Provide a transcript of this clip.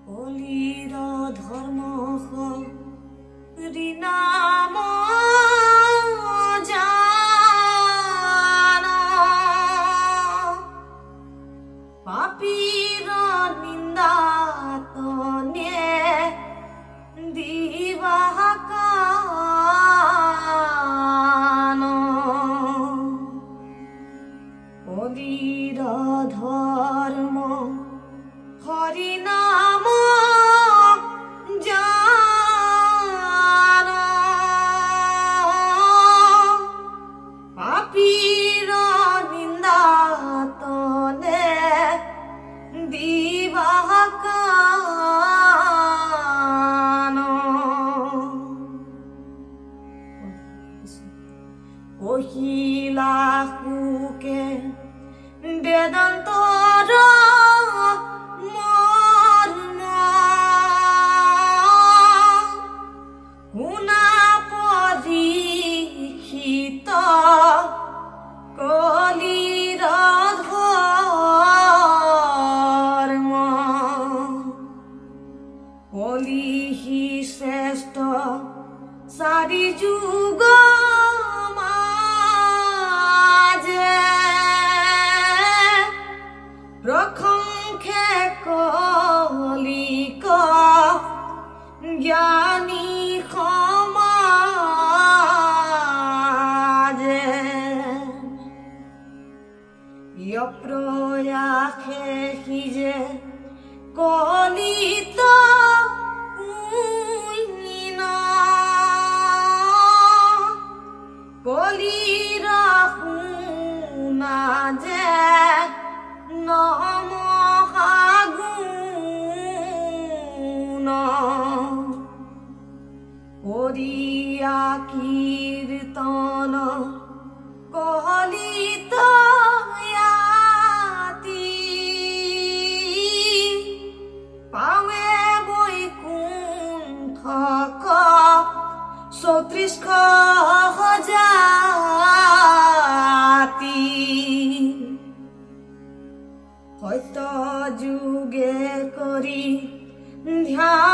কলির ধর্ম হরিনাম জান পাপীর নিন্দা তনে দিবাকান কলির ধর্ম হরিনাম জান পাপীর নিন্দা তনে দিবাকান কহিলা হুকে বেদান্তর মর্ম শুনা পৰীক্ষিত কলিৰ ধৰ্ম কলিহি শ্ৰেষ্ঠ চাৰি যুগ প্রখংখে কলিক জ্ঞানী সমাজে প্রয়াসে সিজে কলিত কলির শুনা যে নমহাগুণ করিয়া কীর্তন কলিত পাৱে বৈকুণ্ঠ 34 জাতি সত্য যুগে কৰি ধ্যান